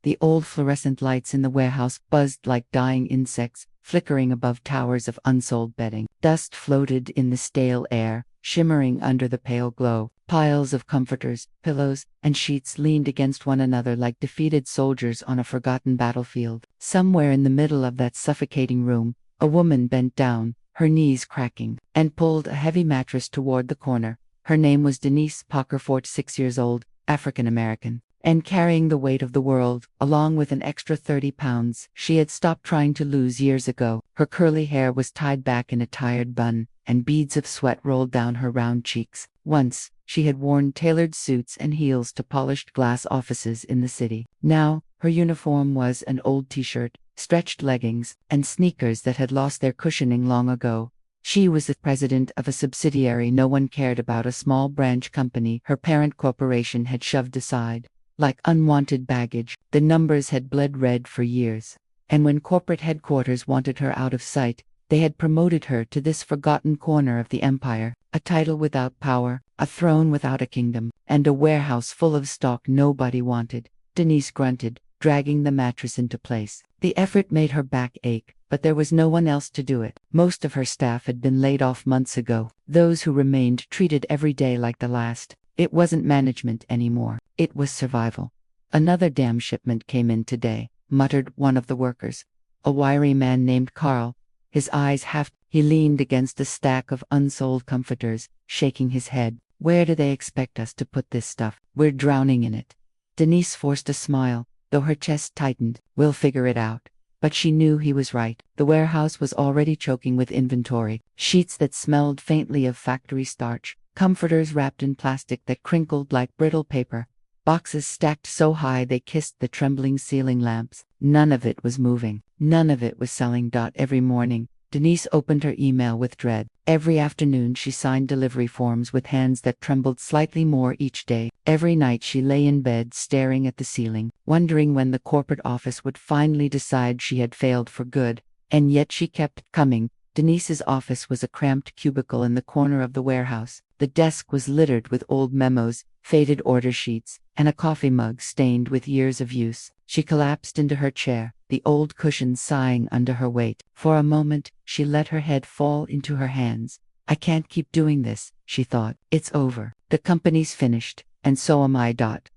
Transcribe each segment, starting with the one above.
The old fluorescent lights in the warehouse buzzed like dying insects, flickering above towers of unsold bedding. Dust floated in the stale air, shimmering under the pale glow. Piles of comforters, pillows, and sheets leaned against one another like defeated soldiers on a forgotten battlefield. Somewhere in the middle of that suffocating room, a woman bent down, her knees cracking, and pulled a heavy mattress toward the corner. Her name was Denise Pockerfort, 6 years old, African American, and carrying the weight of the world, along with an extra 30 pounds she had stopped trying to lose years ago. Her curly hair was tied back in a tired bun, and beads of sweat rolled down her round cheeks. Once, she had worn tailored suits and heels to polished glass offices in the city. Now, her uniform was an old t-shirt, stretched leggings, and sneakers that had lost their cushioning long ago. She was the president of a subsidiary no one cared about, a small branch company her parent corporation had shoved aside. Like unwanted baggage, the numbers had bled red for years. And when corporate headquarters wanted her out of sight, they had promoted her to this forgotten corner of the empire, a title without power, a throne without a kingdom, and a warehouse full of stock nobody wanted. Denise grunted, dragging the mattress into place. The effort made her back ache, but there was no one else to do it. Most of her staff had been laid off months ago. Those who remained treated every day like the last. It wasn't management anymore. It was survival. "Another damn shipment came in today," muttered one of the workers. A wiry man named Carl. His eyes he leaned against a stack of unsold comforters, shaking his head. "Where do they expect us to put this stuff? We're drowning in it." Denise forced a smile, though her chest tightened. "We'll figure it out." But she knew he was right. The warehouse was already choking with inventory. Sheets that smelled faintly of factory starch, comforters wrapped in plastic that crinkled like brittle paper, boxes stacked so high they kissed the trembling ceiling lamps. None of it was moving. None of it was selling. Every morning, Denise opened her email with dread. Every afternoon she signed delivery forms with hands that trembled slightly more each day. Every night she lay in bed staring at the ceiling, wondering when the corporate office would finally decide she had failed for good. And yet she kept coming. Denise's office was a cramped cubicle in the corner of the warehouse. The desk was littered with old memos, faded order sheets, and a coffee mug stained with years of use. She collapsed into her chair, the old cushion sighing under her weight. For a moment, she let her head fall into her hands. "I can't keep doing this," she thought. "It's over. The company's finished, and so am I.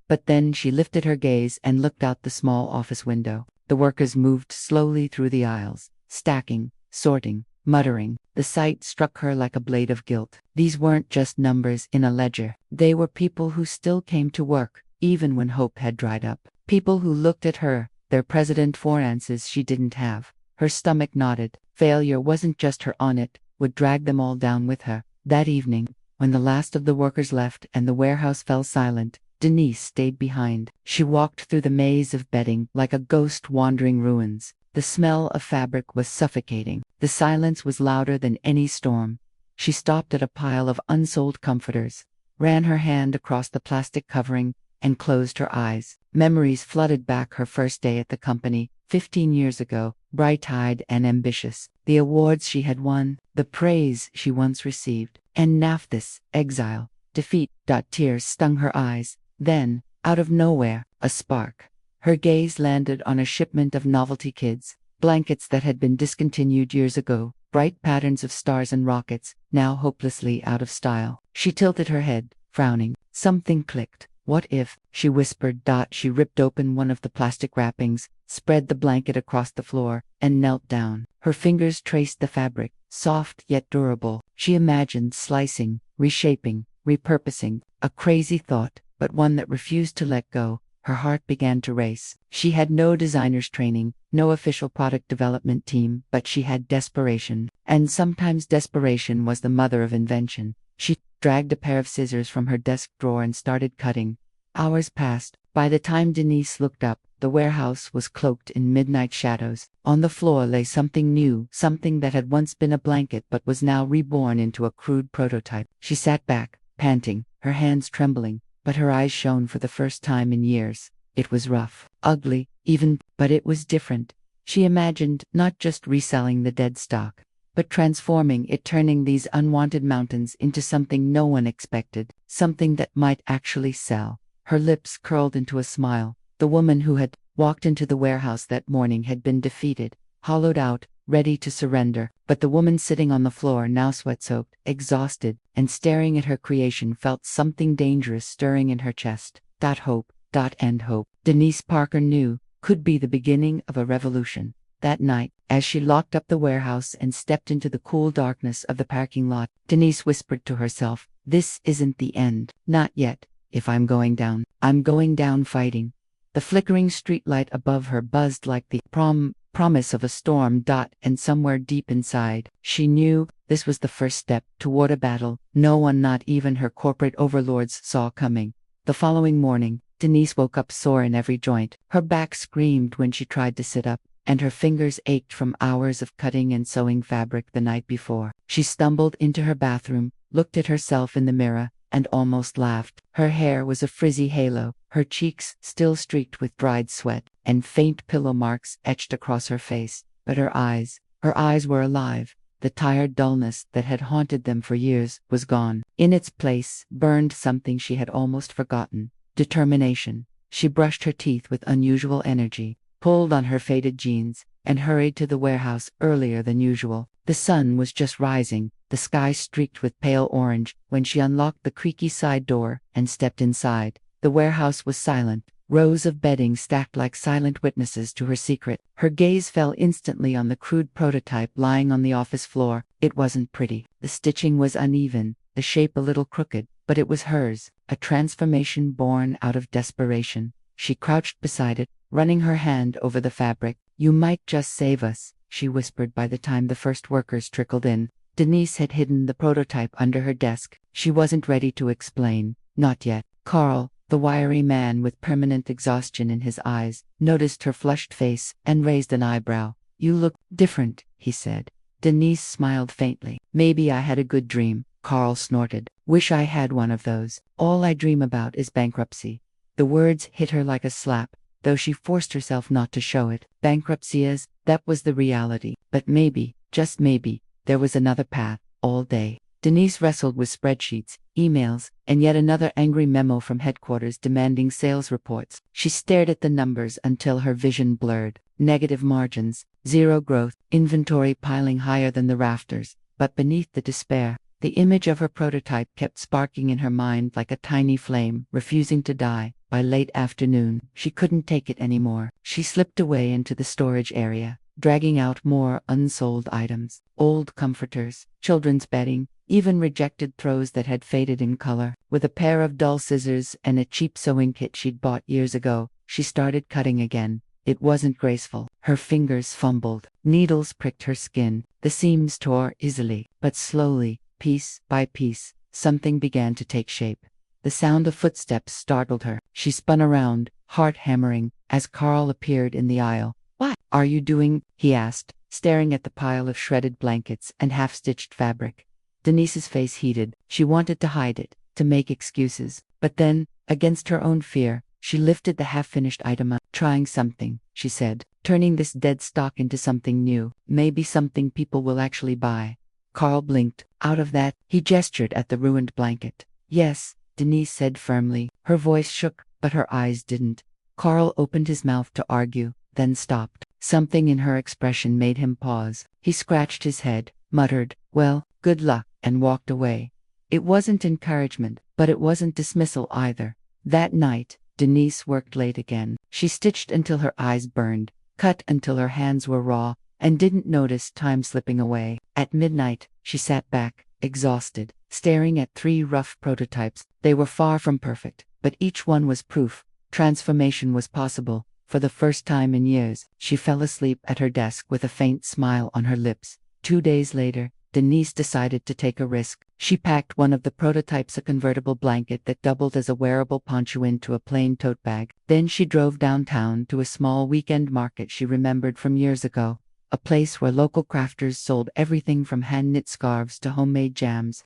But then she lifted her gaze and looked out the small office window. The workers moved slowly through the aisles, stacking, sorting, muttering. The sight struck her like a blade of guilt. These weren't just numbers in a ledger. They were people who still came to work, even when hope had dried up. People who looked at her, their president for answers she didn't have. Her stomach knotted. Failure wasn't just her on it, would drag them all down with her. That evening, when the last of the workers left and the warehouse fell silent, Denise stayed behind. She walked through the maze of bedding like a ghost wandering ruins. The smell of fabric was suffocating. The silence was louder than any storm. She stopped at a pile of unsold comforters, ran her hand across the plastic covering, and closed her eyes. Memories flooded back. Her first day at the company, 15 years ago, bright-eyed and ambitious. The awards she had won, the praise she once received. And now this, exile, defeat. Tears stung her eyes. Then, out of nowhere, a spark. Her gaze landed on a shipment of novelty kits, blankets that had been discontinued years ago, bright patterns of stars and rockets, now hopelessly out of style. She tilted her head, frowning. Something clicked. "What if," she whispered. She ripped open one of the plastic wrappings, spread the blanket across the floor, and knelt down. Her fingers traced the fabric, soft yet durable. She imagined slicing, reshaping, repurposing. A crazy thought, but one that refused to let go. Her heart began to race. She had no designer's training, no official product development team, but she had desperation. And sometimes desperation was the mother of invention. She dragged a pair of scissors from her desk drawer and started cutting. Hours passed. By the time Denise looked up, the warehouse was cloaked in midnight shadows. On the floor lay something new, something that had once been a blanket but was now reborn into a crude prototype. She sat back, panting, her hands trembling, but her eyes shone for the first time in years. It was rough, ugly, even, but it was different. She imagined not just reselling the dead stock, but transforming it, turning these unwanted mountains into something no one expected, something that might actually sell. Her lips curled into a smile. The woman who had walked into the warehouse that morning had been defeated, hollowed out, ready to surrender, but the woman sitting on the floor, now sweat-soaked, exhausted, and staring at her creation, felt something dangerous stirring in her chest. Hope, end hope, Denise Parker knew, could be the beginning of a revolution. That night, as she locked up the warehouse and stepped into the cool darkness of the parking lot, Denise whispered to herself, "This isn't the end. Not yet. If I'm going down, I'm going down fighting." The flickering streetlight above her buzzed like the promise of a storm. And somewhere deep inside, she knew this was the first step toward a battle no one, not even her corporate overlords, saw coming. The following morning, Denise woke up sore in every joint. Her back screamed when she tried to sit up, and her fingers ached from hours of cutting and sewing fabric the night before. She stumbled into her bathroom, looked at herself in the mirror, and almost laughed. Her hair was a frizzy halo, her cheeks still streaked with dried sweat, and faint pillow marks etched across her face. But her eyes were alive. The tired dullness that had haunted them for years was gone. In its place burned something she had almost forgotten: determination. She brushed her teeth with unusual energy, pulled on her faded jeans, and hurried to the warehouse earlier than usual. The sun was just rising, the sky streaked with pale orange, when she unlocked the creaky side door and stepped inside. The warehouse was silent, rows of bedding stacked like silent witnesses to her secret. Her gaze fell instantly on the crude prototype lying on the office floor. It wasn't pretty. The stitching was uneven, the shape a little crooked, but it was hers, a transformation born out of desperation. She crouched beside it, running her hand over the fabric. "You might just save us," she whispered by the time the first workers trickled in. Denise had hidden the prototype under her desk. She wasn't ready to explain. Not yet. Carl, the wiry man with permanent exhaustion in his eyes, noticed her flushed face and raised an eyebrow. "You look different," he said. Denise smiled faintly. "Maybe I had a good dream," Carl snorted. "Wish I had one of those. All I dream about is bankruptcy." The words hit her like a slap, though she forced herself not to show it. Bankruptcy is, that was the reality. But maybe, just maybe, there was another path. All day, Denise wrestled with spreadsheets, emails, and yet another angry memo from headquarters demanding sales reports. She stared at the numbers until her vision blurred. Negative margins, zero growth, inventory piling higher than the rafters. But beneath the despair, the image of her prototype kept sparking in her mind like a tiny flame, refusing to die. By late afternoon, she couldn't take it anymore. She slipped away into the storage area, dragging out more unsold items: old comforters, children's bedding, even rejected throws that had faded in color. With a pair of dull scissors and a cheap sewing kit she'd bought years ago, she started cutting again. It wasn't graceful. Her fingers fumbled. Needles pricked her skin. The seams tore easily, but slowly, piece by piece, something began to take shape. The sound of footsteps startled her. She spun around, heart hammering, as Carl appeared in the aisle. "What are you doing?" he asked, staring at the pile of shredded blankets and half-stitched fabric. Denise's face heated. She wanted to hide it, to make excuses. But then, against her own fear, she lifted the half-finished item up. "Trying something," she said, "turning this dead stock into something new. Maybe something people will actually buy." Carl blinked. "Out of that," he gestured at the ruined blanket. "Yes," Denise said firmly. Her voice shook, but her eyes didn't. Carl opened his mouth to argue, then stopped. Something in her expression made him pause. He scratched his head, muttered, "Well, good luck," and walked away. It wasn't encouragement, but it wasn't dismissal either. That night, Denise worked late again. She stitched until her eyes burned, cut until her hands were raw, and didn't notice time slipping away. At midnight, she sat back, exhausted, staring at 3 rough prototypes. They were far from perfect, but each one was proof. Transformation was possible. For the first time in years, she fell asleep at her desk with a faint smile on her lips. 2 days later, Denise decided to take a risk. She packed one of the prototypes, a convertible blanket that doubled as a wearable poncho, into a plain tote bag. Then she drove downtown to a small weekend market she remembered from years ago, a place where local crafters sold everything from hand-knit scarves to homemade jams.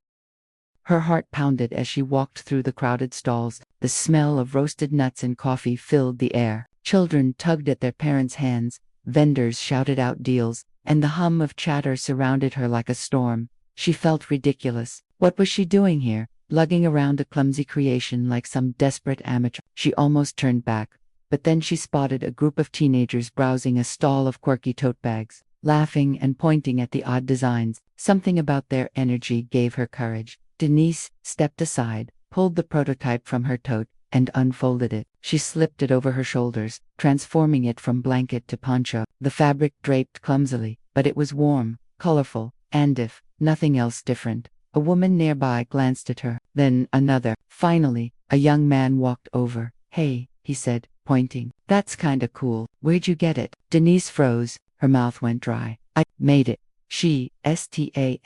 Her heart pounded as she walked through the crowded stalls. The smell of roasted nuts and coffee filled the air. Children tugged at their parents' hands, vendors shouted out deals, and the hum of chatter surrounded her like a storm. She felt ridiculous. What was she doing here, lugging around a clumsy creation like some desperate amateur? She almost turned back, but then she spotted a group of teenagers browsing a stall of quirky tote bags, laughing and pointing at the odd designs. Something about their energy gave her courage. Denise stepped aside, pulled the prototype from her tote, and unfolded it. She slipped it over her shoulders, transforming it from blanket to poncho. The fabric draped clumsily, but it was warm, colorful, and if nothing else different. A woman nearby glanced at her, then another. Finally, a young man walked over. "Hey," he said, pointing. "That's kinda cool. Where'd you get it?" Denise froze. Her mouth went dry. "I made it." She, STAMMERED.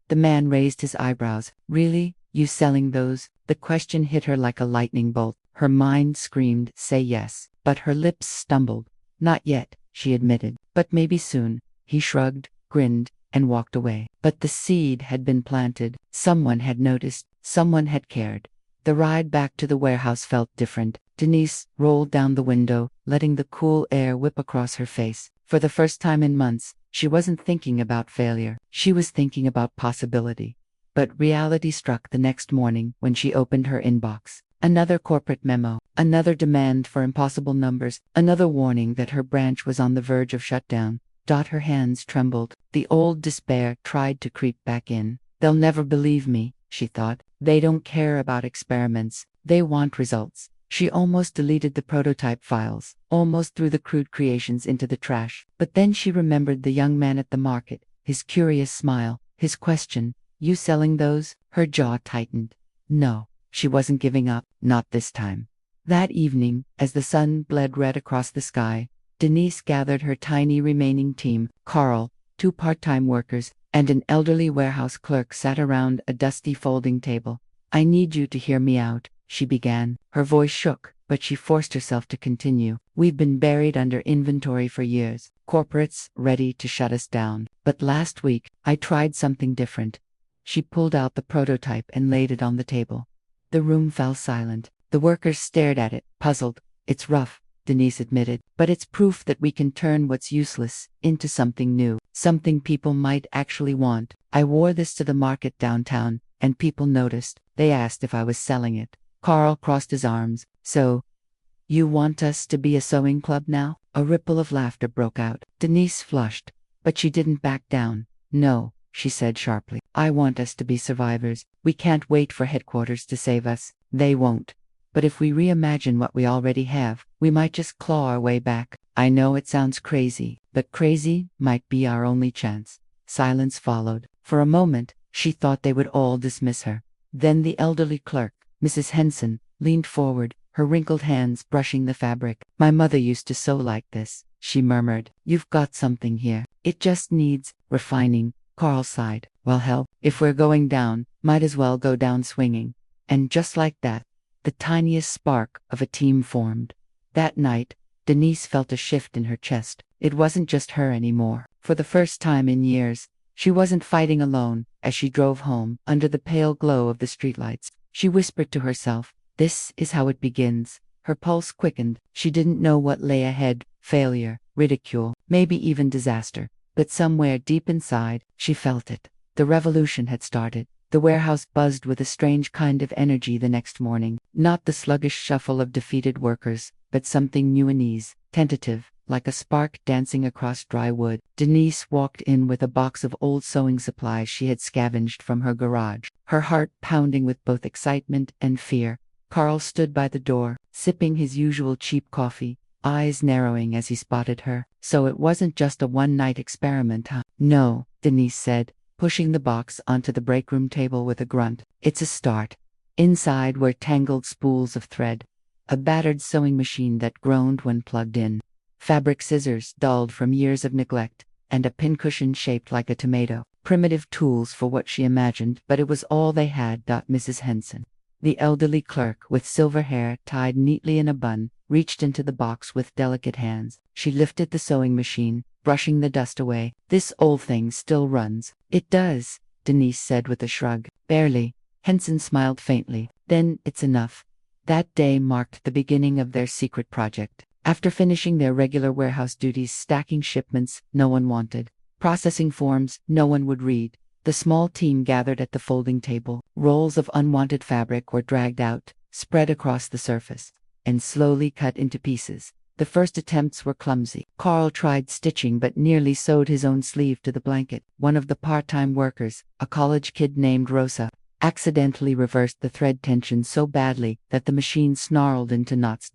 The man raised his eyebrows. "Really? You selling those?" The question hit her like a lightning bolt. Her mind screamed, "Say yes." But her lips stumbled. "Not yet," she admitted. "But maybe soon." He shrugged, grinned, and walked away. But the seed had been planted. Someone had noticed. Someone had cared. The ride back to the warehouse felt different. Denise rolled down the window, letting the cool air whip across her face. For the first time in months, she wasn't thinking about failure. She was thinking about possibility. But reality struck the next morning when she opened her inbox. Another corporate memo, another demand for impossible numbers, another warning that her branch was on the verge of shutdown. Her hands trembled. The old despair tried to creep back in. "They'll never believe me," she thought. "They don't care about experiments. They want results." She almost deleted the prototype files, almost threw the crude creations into the trash. But then she remembered the young man at the market, his curious smile, his question, "You selling those?" Her jaw tightened. No, she wasn't giving up, not this time. That evening, as the sun bled red across the sky, Denise gathered her tiny remaining team. Carl, 2 part-time workers, and an elderly warehouse clerk sat around a dusty folding table. "I need you to hear me out," she began. Her voice shook, but she forced herself to continue. "We've been buried under inventory for years, corporates ready to shut us down. But last week, I tried something different." She pulled out the prototype and laid it on the table. The room fell silent. The workers stared at it, puzzled. "It's rough," Denise admitted, "but it's proof that we can turn what's useless into something new, something people might actually want. I wore this to the market downtown, and people noticed. They asked if I was selling it." Carl crossed his arms. "So, you want us to be a sewing club now?" A ripple of laughter broke out. Denise flushed, but she didn't back down. "No," she said sharply. "I want us to be survivors. We can't wait for headquarters to save us. They won't. But if we reimagine what we already have, we might just claw our way back. I know it sounds crazy, but crazy might be our only chance." Silence followed. For a moment, she thought they would all dismiss her. Then the elderly clerk, Mrs. Henson, leaned forward, her wrinkled hands brushing the fabric. "My mother used to sew like this," she murmured. "You've got something here. It just needs refining." Carl sighed. "Well, hell, if we're going down, might as well go down swinging." And just like that, the tiniest spark of a team formed. That night, Denise felt a shift in her chest. It wasn't just her anymore. For the first time in years, she wasn't fighting alone. As she drove home, under the pale glow of the streetlights, she whispered to herself, "This is how it begins." Her pulse quickened. She didn't know what lay ahead: failure, ridicule, maybe even disaster. But somewhere deep inside, she felt it. The revolution had started. The warehouse buzzed with a strange kind of energy the next morning. Not the sluggish shuffle of defeated workers, but something new and ease, tentative, like a spark dancing across dry wood. Denise walked in with a box of old sewing supplies she had scavenged from her garage, her heart pounding with both excitement and fear. Carl stood by the door, sipping his usual cheap coffee, eyes narrowing as he spotted her. "So it wasn't just a one-night experiment, huh?" "No," Denise said, pushing the box onto the breakroom table with a grunt. "It's a start." Inside were tangled spools of thread, a battered sewing machine that groaned when plugged in, fabric scissors dulled from years of neglect, and a pincushion shaped like a tomato. Primitive tools for what she imagined, but it was all they had. Mrs. Henson, the elderly clerk with silver hair tied neatly in a bun, reached into the box with delicate hands. She lifted the sewing machine, brushing the dust away. "This old thing still runs." "It does," Denise said with a shrug. "Barely." Henson smiled faintly. "Then it's enough." That day marked the beginning of their secret project. After finishing their regular warehouse duties, stacking shipments no one wanted, processing forms no one would read, the small team gathered at the folding table. Rolls of unwanted fabric were dragged out, spread across the surface. and slowly cut into pieces. The first attempts were clumsy. Carl tried stitching but nearly sewed his own sleeve to the blanket. One of the part-time workers, a college kid named Rosa, accidentally reversed the thread tension so badly that the machine snarled into knots.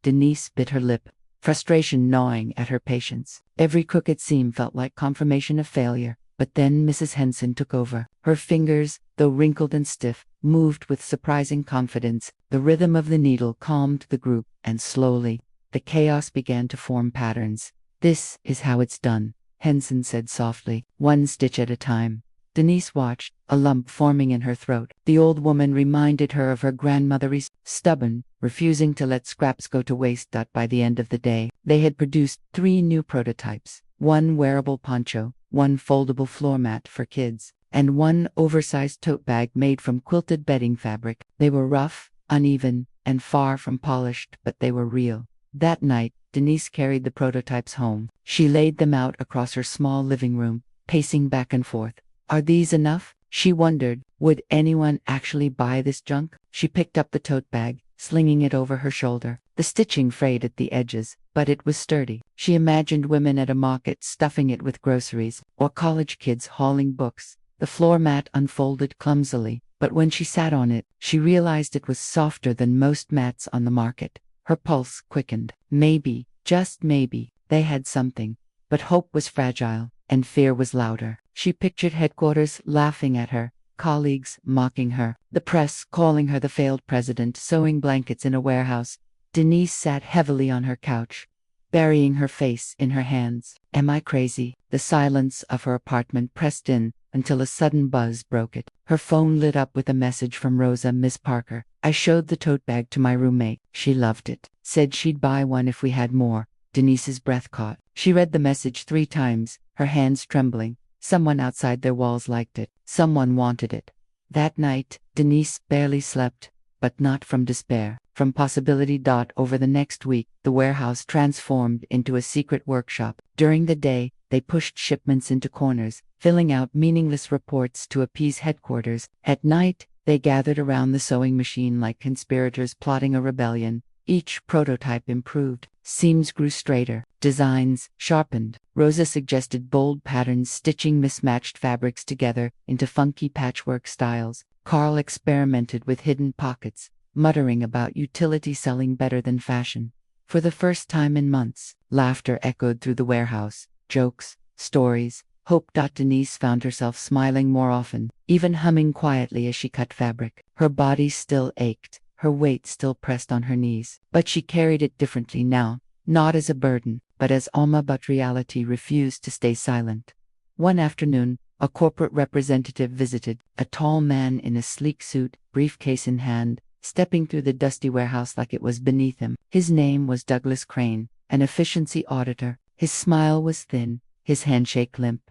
Denise bit her lip, frustration gnawing at her patience. Every crooked seam felt like confirmation of failure. But then Mrs. Henson took over. Her fingers, though wrinkled and stiff, moved with surprising confidence. The rhythm of the needle calmed the group, and slowly, the chaos began to form patterns. "This is how it's done," Henson said softly, "one stitch at a time." Denise watched, a lump forming in her throat. The old woman reminded her of her grandmother, stubborn, refusing to let scraps go to waste. By the end of the day, they had produced 3 new prototypes: one wearable poncho, one foldable floor mat for kids, and one oversized tote bag made from quilted bedding fabric. They were rough, uneven, and far from polished, but they were real. That night, Denise carried the prototypes home. She laid them out across her small living room, pacing back and forth. Are these enough? She wondered. Would anyone actually buy this junk? She picked up the tote bag, slinging it over her shoulder. The stitching frayed at the edges, but it was sturdy. She imagined women at a market stuffing it with groceries, or college kids hauling books. The floor mat unfolded clumsily, but when she sat on it, she realized it was softer than most mats on the market. Her pulse quickened. Maybe, just maybe, they had something. But hope was fragile, and fear was louder. She pictured headquarters laughing at her, colleagues mocking her, the press calling her the failed president, sewing blankets in a warehouse. Denise sat heavily on her couch, burying her face in her hands. Am I crazy? The silence of her apartment pressed in until a sudden buzz broke it. Her phone lit up with a message from Rosa. "Miss Parker, I showed the tote bag to my roommate. She loved it. Said she'd buy one if we had more." Denise's breath caught. She read the message 3 times, her hands trembling. Someone outside their walls liked it. Someone wanted it. That night, Denise barely slept, but not from despair, from possibility. Over the next week, the warehouse transformed into a secret workshop. During the day, they pushed shipments into corners, filling out meaningless reports to appease headquarters. At night, they gathered around the sewing machine like conspirators plotting a rebellion. Each prototype improved. Seams grew straighter, designs sharpened. Rosa suggested bold patterns, stitching mismatched fabrics together into funky patchwork styles. Carl experimented with hidden pockets, muttering about utility selling better than fashion. For the first time in months, laughter echoed through the warehouse. Jokes, stories, hope. Denise found herself smiling more often, even humming quietly as she cut fabric. Her body still ached, her weight still pressed on her knees, but she carried it differently now, not as a burden, but as Alma. But reality refused to stay silent. One afternoon, a corporate representative visited, a tall man in a sleek suit, briefcase in hand, stepping through the dusty warehouse like it was beneath him. His name was Douglas Crane, an efficiency auditor. His smile was thin, his handshake limp.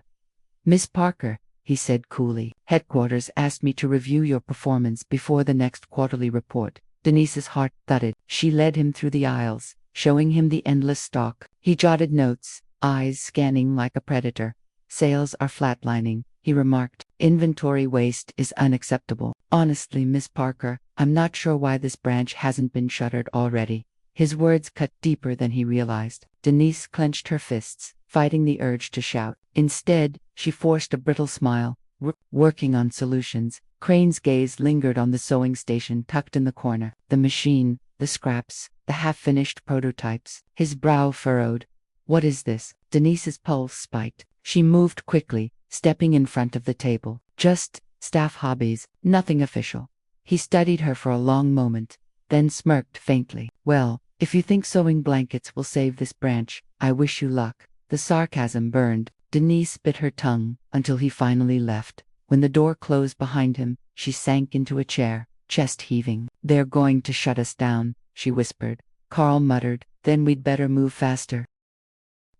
"Miss Parker," he said coolly, "headquarters asked me to review your performance before the next quarterly report." Denise's heart thudded. She led him through the aisles, showing him the endless stock. He jotted notes, eyes scanning like a predator. "Sales are flatlining," he remarked. "Inventory waste is unacceptable. Honestly, Miss Parker, I'm not sure why this branch hasn't been shuttered already." His words cut deeper than he realized. Denise clenched her fists, fighting the urge to shout. Instead, she forced a brittle smile. Working on solutions. Crane's gaze lingered on the sewing station tucked in the corner. The machine, the scraps, the half-finished prototypes. His brow furrowed. "What is this?" Denise's pulse spiked. She moved quickly, stepping in front of the table. "Just staff hobbies, nothing official." He studied her for a long moment, then smirked faintly. "Well, if you think sewing blankets will save this branch, I wish you luck." The sarcasm burned. Denise bit her tongue until he finally left. When the door closed behind him, she sank into a chair, chest heaving. "They're going to shut us down," she whispered. Carl muttered, "Then we'd better move faster."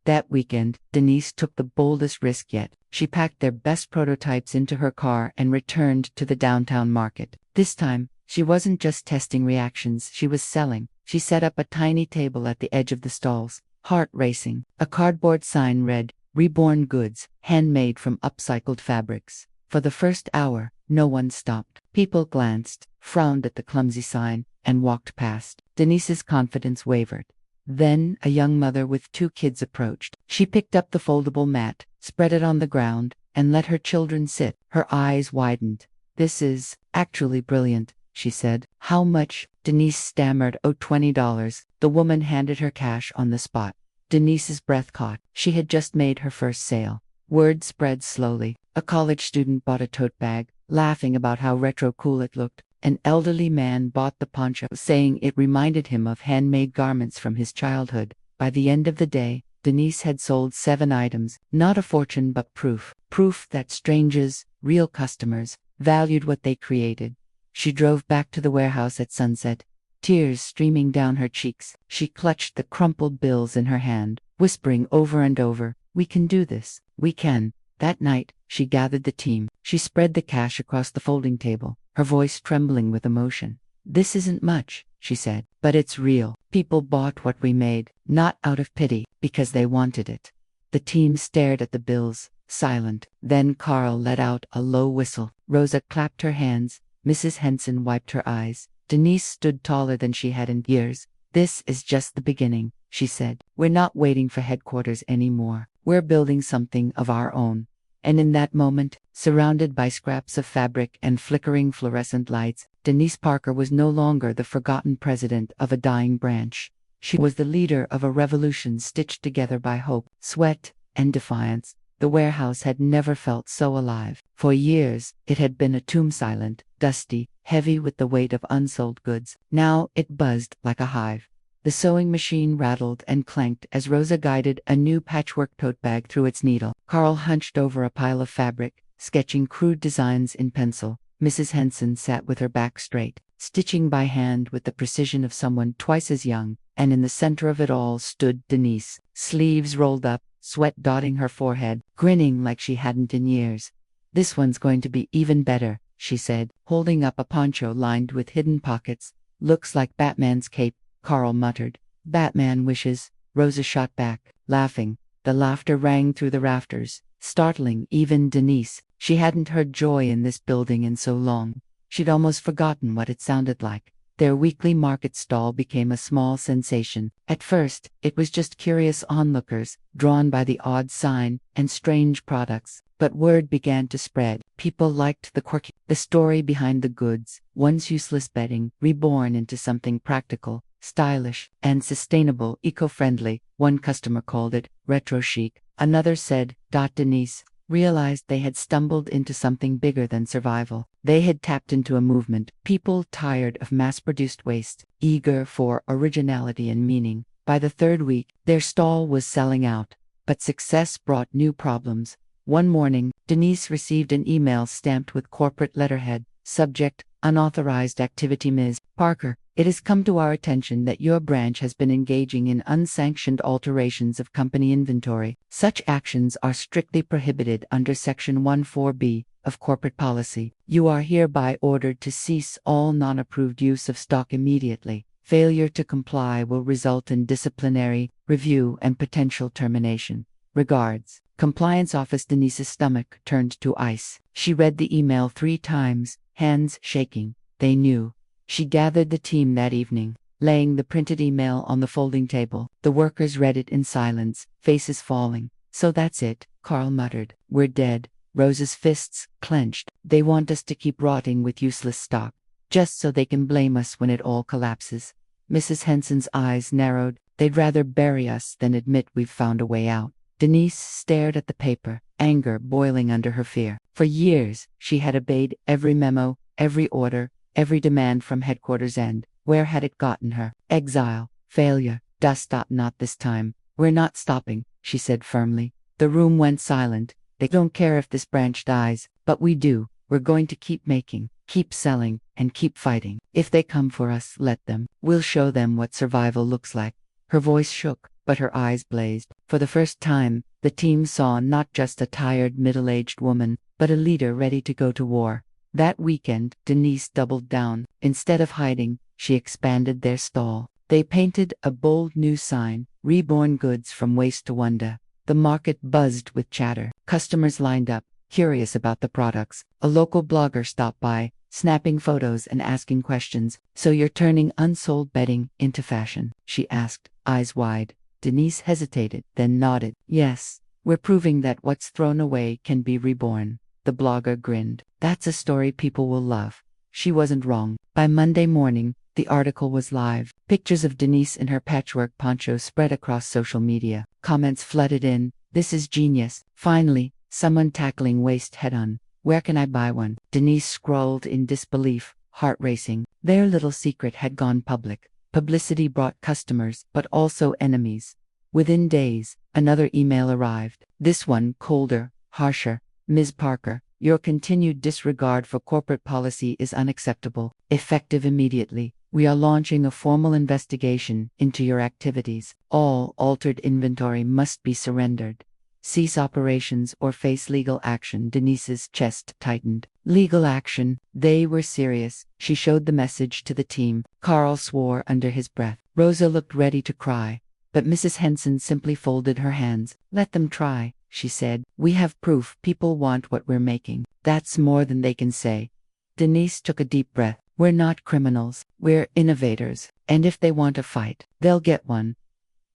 That weekend, Denise took the boldest risk yet. She packed their best prototypes into her car and returned to the downtown market. This time, she wasn't just testing reactions, she was selling. She set up a tiny table at the edge of the stalls, heart racing. A cardboard sign read, "Reborn Goods, handmade from upcycled fabrics." For the first hour, no one stopped. People glanced, frowned at the clumsy sign, and walked past. Denise's confidence wavered. Then a young mother with 2 kids approached. She picked up the foldable mat, spread it on the ground, and let her children sit. Her eyes widened. "This is actually brilliant," she said. "How much?" Denise stammered. "Oh, $20. The woman handed her cash on the spot. Denise's breath caught. She had just made her first sale. Word spread slowly. A college student bought a tote bag, laughing about how retro cool it looked. An elderly man bought the poncho, saying it reminded him of handmade garments from his childhood. By the end of the day, Denise had sold 7 items, not a fortune but proof. Proof that strangers, real customers, valued what they created. She drove back to the warehouse at sunset, tears streaming down her cheeks. She clutched the crumpled bills in her hand, whispering over and over, "We can do this. We can." That night, she gathered the team. She spread the cash across the folding table, her voice trembling with emotion. "This isn't much," she said, "but it's real. People bought what we made, not out of pity, because they wanted it." The team stared at the bills, silent. Then Carl let out a low whistle. Rosa clapped her hands. Mrs. Henson wiped her eyes. Denise stood taller than she had in years. "This is just the beginning," she said. "We're not waiting for headquarters anymore. We're building something of our own." And in that moment, surrounded by scraps of fabric and flickering fluorescent lights, Denise Parker was no longer the forgotten president of a dying branch. She was the leader of a revolution stitched together by hope, sweat, and defiance. The warehouse had never felt so alive. For years, it had been a tomb, silent, dusty, heavy with the weight of unsold goods. Now it buzzed like a hive. The sewing machine rattled and clanked as Rosa guided a new patchwork tote bag through its needle. Carl hunched over a pile of fabric, sketching crude designs in pencil. Mrs. Henson sat with her back straight, stitching by hand with the precision of someone twice as young, and in the center of it all stood Denise, sleeves rolled up, sweat dotting her forehead, grinning like she hadn't in years. "This one's going to be even better," she said, holding up a poncho lined with hidden pockets. "Looks like Batman's cape," Carl muttered. "Batman wishes," Rosa shot back, laughing. The laughter rang through the rafters, startling even Denise. She hadn't heard joy in this building in so long. She'd almost forgotten what it sounded like. Their weekly market stall became a small sensation. At first, it was just curious onlookers, drawn by the odd sign and strange products. But word began to spread. People liked the quirky, the story behind the goods, once useless bedding, reborn into something practical, stylish, and sustainable, eco-friendly. One customer called it retro chic. Another said, Denise realized they had stumbled into something bigger than survival. They had tapped into a movement, people tired of mass-produced waste, eager for originality and meaning. By the 3rd week, their stall was selling out. But success brought new problems. One morning, Denise received an email stamped with corporate letterhead. Subject, unauthorized activity. Ms. Parker, it has come to our attention that your branch has been engaging in unsanctioned alterations of company inventory. Such actions are strictly prohibited under Section 14B of corporate policy. You are hereby ordered to cease all non-approved use of stock immediately. Failure to comply will result in disciplinary review and potential termination. Regards. Compliance Office. Denise's stomach turned to ice. She read the email 3 times, hands shaking. They knew. She gathered the team that evening, laying the printed email on the folding table. The workers read it in silence, faces falling. "So that's it," Carl muttered. "We're dead." Rosa's fists clenched. "They want us to keep rotting with useless stock, just so they can blame us when it all collapses." Mrs. Henson's eyes narrowed. "They'd rather bury us than admit we've found a way out." Denise stared at the paper, anger boiling under her fear. For years, she had obeyed every memo, every order, every demand from headquarters, and where had it gotten her? Exile, failure, dust. Not this time. "We're not stopping," she said firmly. The room went silent. "They don't care if this branch dies, but we do. We're going to keep making, keep selling, and keep fighting. If they come for us, let them. We'll show them what survival looks like." Her voice shook, but her eyes blazed. For the first time, the team saw not just a tired middle-aged woman, but a leader ready to go to war. That weekend, Denise doubled down. Instead of hiding, she expanded their stall. They painted a bold new sign, "Reborn Goods from Waste to Wonder." The market buzzed with chatter. Customers lined up, curious about the products. A local blogger stopped by, snapping photos and asking questions. "So you're turning unsold bedding into fashion?" she asked, eyes wide. Denise hesitated, then nodded. "Yes, we're proving that what's thrown away can be reborn." The blogger grinned. "That's a story people will love." She wasn't wrong. By Monday morning, the article was live. Pictures of Denise in her patchwork poncho spread across social media. Comments flooded in. "This is genius." Finally, someone tackling waste head-on. "Where can I buy one?" Denise scrolled in disbelief, heart racing. Their little secret had gone public. Publicity brought customers, but also enemies. Within days, another email arrived. This one colder, harsher. "Ms. Parker, your continued disregard for corporate policy is unacceptable. Effective immediately. We are launching a formal investigation into your activities. All altered inventory must be surrendered. Cease operations or face legal action." Denise's chest tightened. Legal action? They were serious. She showed the message to the team. Carl swore under his breath. Rosa looked ready to cry, but Mrs. Henson simply folded her hands. "Let them try," she said. "We have proof people want what we're making. That's more than they can say." Denise took a deep breath. "We're not criminals. We're innovators. And if they want a fight, they'll get one."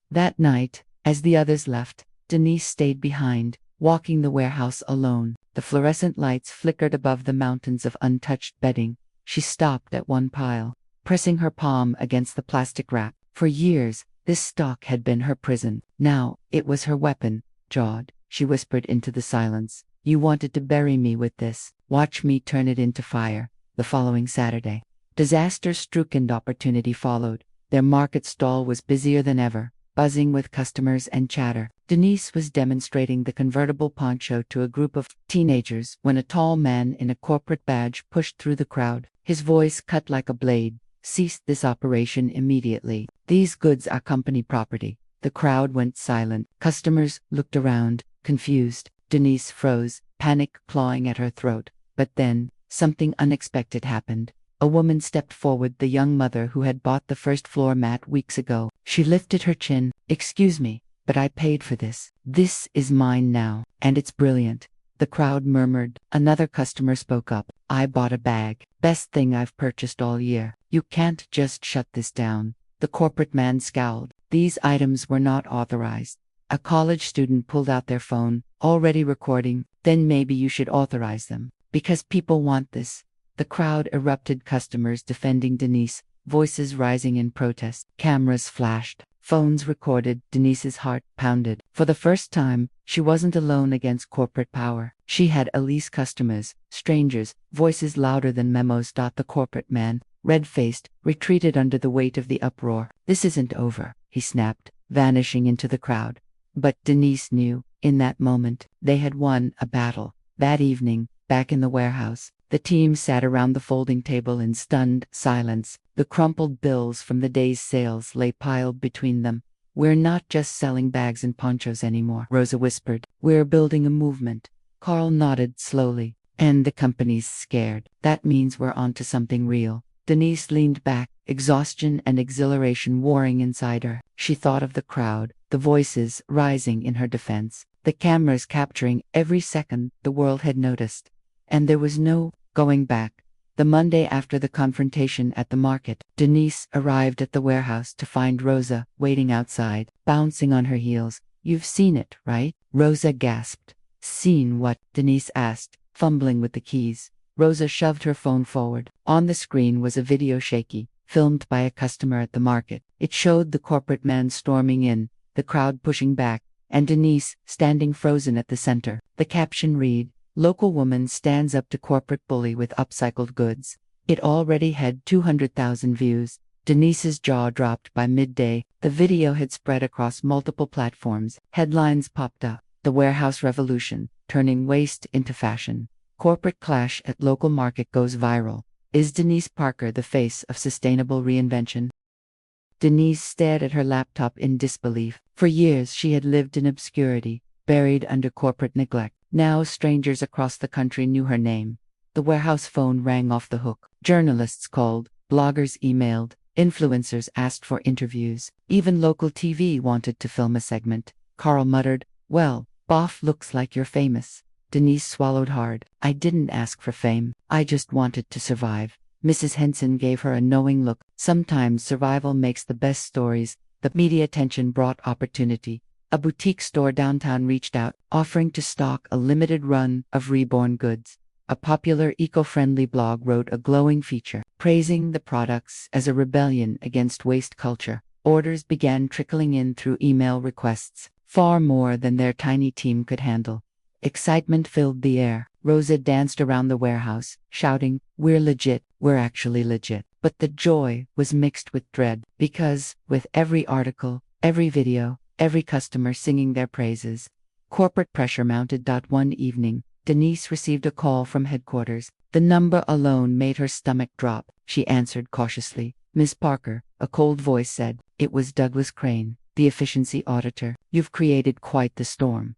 That night, as the others left, Denise stayed behind, walking the warehouse alone. The fluorescent lights flickered above the mountains of untouched bedding. She stopped at one pile, pressing her palm against the plastic wrap. For years, this stock had been her prison. Now, it was her weapon. "Jawed," she whispered into the silence. "You wanted to bury me with this. Watch me turn it into fire." The following Saturday, disaster-stricken opportunity followed. Their market stall was busier than ever, buzzing with customers and chatter. Denise was demonstrating the convertible poncho to a group of teenagers when a tall man in a corporate badge pushed through the crowd. His voice cut like a blade. "Cease this operation immediately. These goods are company property." The crowd went silent. Customers looked around, confused. Denise froze, panic clawing at her throat. But then, something unexpected happened. A woman stepped forward, the young mother who had bought the first floor mat weeks ago. She lifted her chin. "Excuse me, but I paid for this. This is mine now, and it's brilliant." The crowd murmured. Another customer spoke up. "I bought a bag. Best thing I've purchased all year. You can't just shut this down." The corporate man scowled. These items were not authorized. A college student pulled out their phone, already recording. "Then maybe you should authorize them. Because people want this." The crowd erupted, customers defending Denise, voices rising in protest. Cameras flashed. Phones recorded. Denise's heart pounded. For the first time, she wasn't alone against corporate power. She had Elise customers, strangers, voices louder than memos. The corporate man, red-faced, retreated under the weight of the uproar. "This isn't over," he snapped, vanishing into the crowd. But Denise knew, in that moment, they had won a battle. That evening, back in the warehouse, the team sat around the folding table in stunned silence. The crumpled bills from the day's sales lay piled between them. "We're not just selling bags and ponchos anymore," Rosa whispered. "We're building a movement." Carl nodded slowly. "And the company's scared. That means we're onto something real." Denise leaned back, exhaustion and exhilaration warring inside her. She thought of the crowd, the voices rising in her defense, the cameras capturing every second the world had noticed. And there was no going back. The Monday after the confrontation at the market, Denise arrived at the warehouse to find Rosa waiting outside, bouncing on her heels. "You've seen it, right?" Rosa gasped. "Seen what?" Denise asked, fumbling with the keys. Rosa shoved her phone forward. On the screen was a video, shaky, filmed by a customer at the market. It showed the corporate man storming in, the crowd pushing back, and Denise standing frozen at the center. The caption read, "Local woman stands up to corporate bully with upcycled goods." It already had 200,000 views. Denise's jaw dropped. By midday, the video had spread across multiple platforms. Headlines popped up. "The Warehouse Revolution, Turning Waste into Fashion. Corporate Clash at Local Market Goes Viral. Is Denise Parker the face of sustainable reinvention?" Denise stared at her laptop in disbelief. For years she had lived in obscurity, buried under corporate neglect. Now strangers across the country knew her name. The warehouse phone rang off the hook. Journalists called, bloggers emailed, influencers asked for interviews. Even local TV wanted to film a segment. Carl muttered, "Well, Boff, looks like you're famous." Denise swallowed hard. I didn't ask for fame. I just wanted to survive. Mrs. Henson gave her a knowing look. Sometimes survival makes the best stories. The media attention brought opportunity. A boutique store downtown reached out, offering to stock a limited run of reborn goods. A popular eco-friendly blog wrote a glowing feature, praising the products as a rebellion against waste culture. Orders began trickling in through email requests, far more than their tiny team could handle. Excitement filled the air. Rosa danced around the warehouse, shouting, "We're legit, we're actually legit." But the joy was mixed with dread, because, with every article, every video, every customer singing their praises, corporate pressure mounted. One evening, Denise received a call from headquarters. The number alone made her stomach drop. She answered cautiously. "Miss Parker," a cold voice said. It was Douglas Crane, the efficiency auditor. "You've created quite the storm."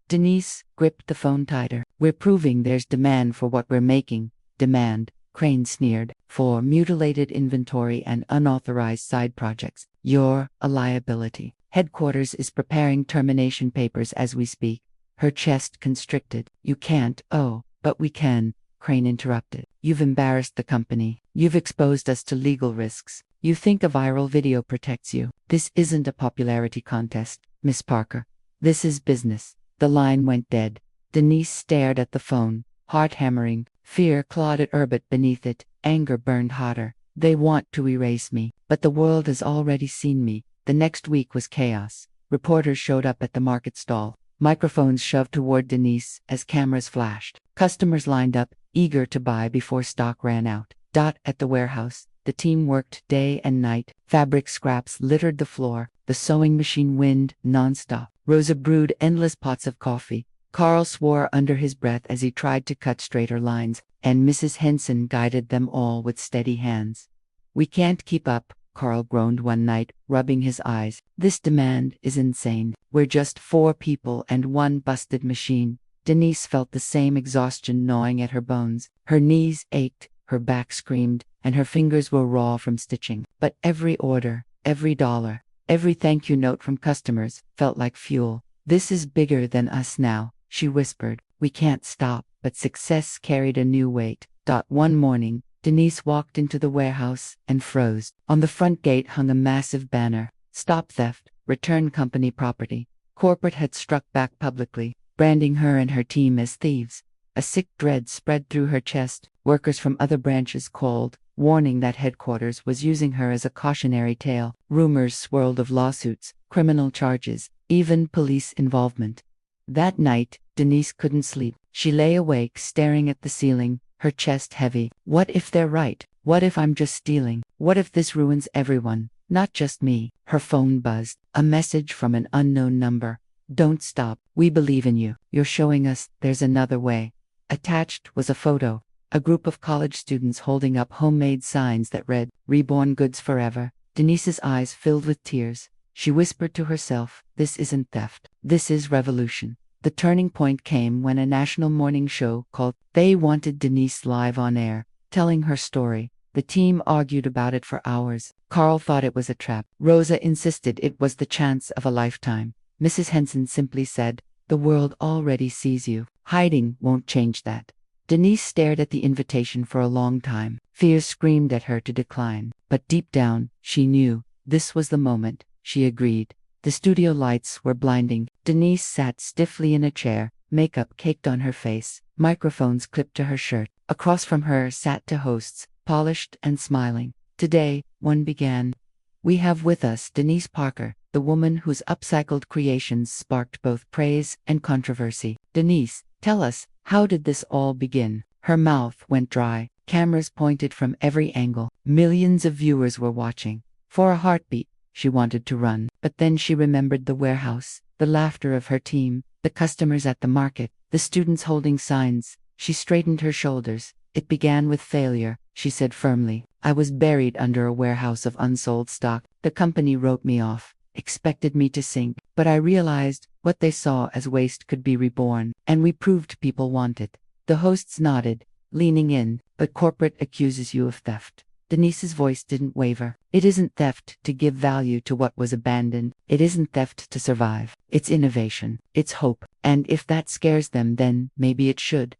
Denise gripped the phone tighter. "We're proving there's demand for what we're making." "Demand," Crane sneered, "for mutilated inventory and unauthorized side projects. You're a liability. Headquarters is preparing termination papers as we speak." Her chest constricted. "You can't." "Oh, but we can," Crane interrupted. "You've embarrassed the company. You've exposed us to legal risks. You think a viral video protects you. This isn't a popularity contest, Miss Parker. This is business." The line went dead. Denise stared at the phone, heart hammering. Fear clawed at her, but beneath it, anger burned hotter. "They want to erase me, but the world has already seen me." The next week was chaos. Reporters showed up at the market stall, microphones shoved toward Denise as cameras flashed. Customers lined up, eager to buy before stock ran out. At the warehouse, the team worked day and night. Fabric scraps littered the floor. The sewing machine whined nonstop. Rosa brewed endless pots of coffee. Carl swore under his breath as he tried to cut straighter lines, and Mrs. Henson guided them all with steady hands. "We can't keep up," Carl groaned one night, rubbing his eyes. "This demand is insane. We're just 4 people and one busted machine." Denise felt the same exhaustion gnawing at her bones. Her knees ached, her back screamed, and her fingers were raw from stitching. But every order, every dollar, every thank you note from customers felt like fuel. "This is bigger than us now," she whispered. "We can't stop." But success carried a new weight. One morning, Denise walked into the warehouse and froze. On the front gate hung a massive banner. "Stop theft, return company property." Corporate had struck back publicly, branding her and her team as thieves. A sick dread spread through her chest. Workers from other branches called, warning that headquarters was using her as a cautionary tale. Rumors swirled of lawsuits, criminal charges, even police involvement. That night, Denise couldn't sleep. She lay awake, staring at the ceiling, her chest heavy. What if they're right? What if I'm just stealing? What if this ruins everyone, not just me? Her phone buzzed. A message from an unknown number. "Don't stop. We believe in you. You're showing us there's another way." Attached was a photo. A group of college students holding up homemade signs that read, "Reborn Goods Forever." Denise's eyes filled with tears. She whispered to herself, "This isn't theft. This is revolution." The turning point came when a national morning show called They wanted Denise live on air, telling her story. The team argued about it for hours. Carl thought it was a trap. Rosa insisted it was the chance of a lifetime. Mrs. Henson simply said, "The world already sees you. Hiding won't change that." Denise stared at the invitation for a long time. Fear screamed at her to decline. But deep down, she knew this was the moment. She agreed. The studio lights were blinding. Denise sat stiffly in a chair, makeup caked on her face, microphones clipped to her shirt. Across from her sat two hosts, polished and smiling. Today, one began. "We have with us Denise Parker, the woman whose upcycled creations sparked both praise and controversy. Denise, tell us, how did this all begin?" Her mouth went dry. Cameras pointed from every angle. Millions of viewers were watching. For a heartbeat, she wanted to run. But then she remembered the warehouse, the laughter of her team, the customers at the market, the students holding signs. She straightened her shoulders. "It began with failure," she said firmly. "I was buried under a warehouse of unsold stock. The company wrote me off, expected me to sink. But I realized what they saw as waste could be reborn, and we proved people want it." The hosts nodded, leaning in. "But corporate accuses you of theft." Denise's voice didn't waver. It isn't theft to give value to what was abandoned. It isn't theft to survive. It's innovation. It's hope. And if that scares them, then maybe it should.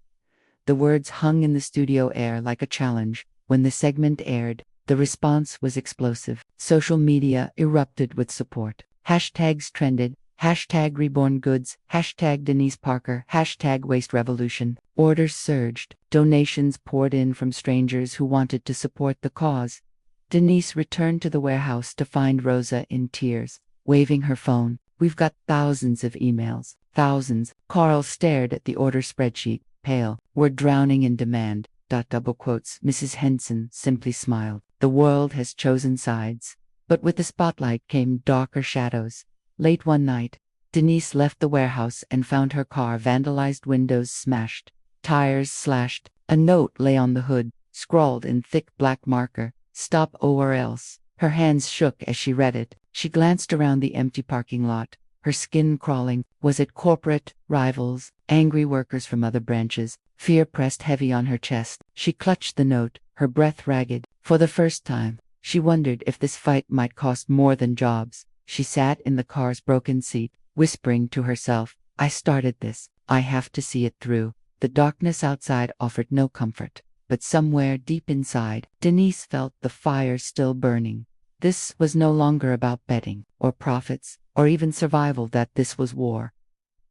The words hung in the studio air like a challenge. When the segment aired, the response was explosive. Social media erupted with support. Hashtags trended. Hashtag reborn goods. Hashtag Denise Parker. Hashtag waste revolution. Orders surged. Donations poured in from strangers who wanted to support the cause. Denise returned to the warehouse to find Rosa in tears, waving her phone. We've got thousands of emails. Thousands. Carl stared at the order spreadsheet, pale. We're drowning in demand. Double quotes. Mrs. Henson simply smiled. The world has chosen sides. But with the spotlight came darker shadows. Late one night, Denise left the warehouse and found her car vandalized, windows smashed, tires slashed. A note lay on the hood, scrawled in thick black marker, "Stop or else." Her hands shook as she read it. She glanced around the empty parking lot, her skin crawling. Was it corporate rivals, angry workers from other branches? Fear pressed heavy on her chest. She clutched the note, her breath ragged. For the first time, she wondered if this fight might cost more than jobs. She sat in the car's broken seat, whispering to herself, I started this. I have to see it through. The darkness outside offered no comfort. But somewhere deep inside, Denise felt the fire still burning. This was no longer about betting, or profits, or even survival. That this was war.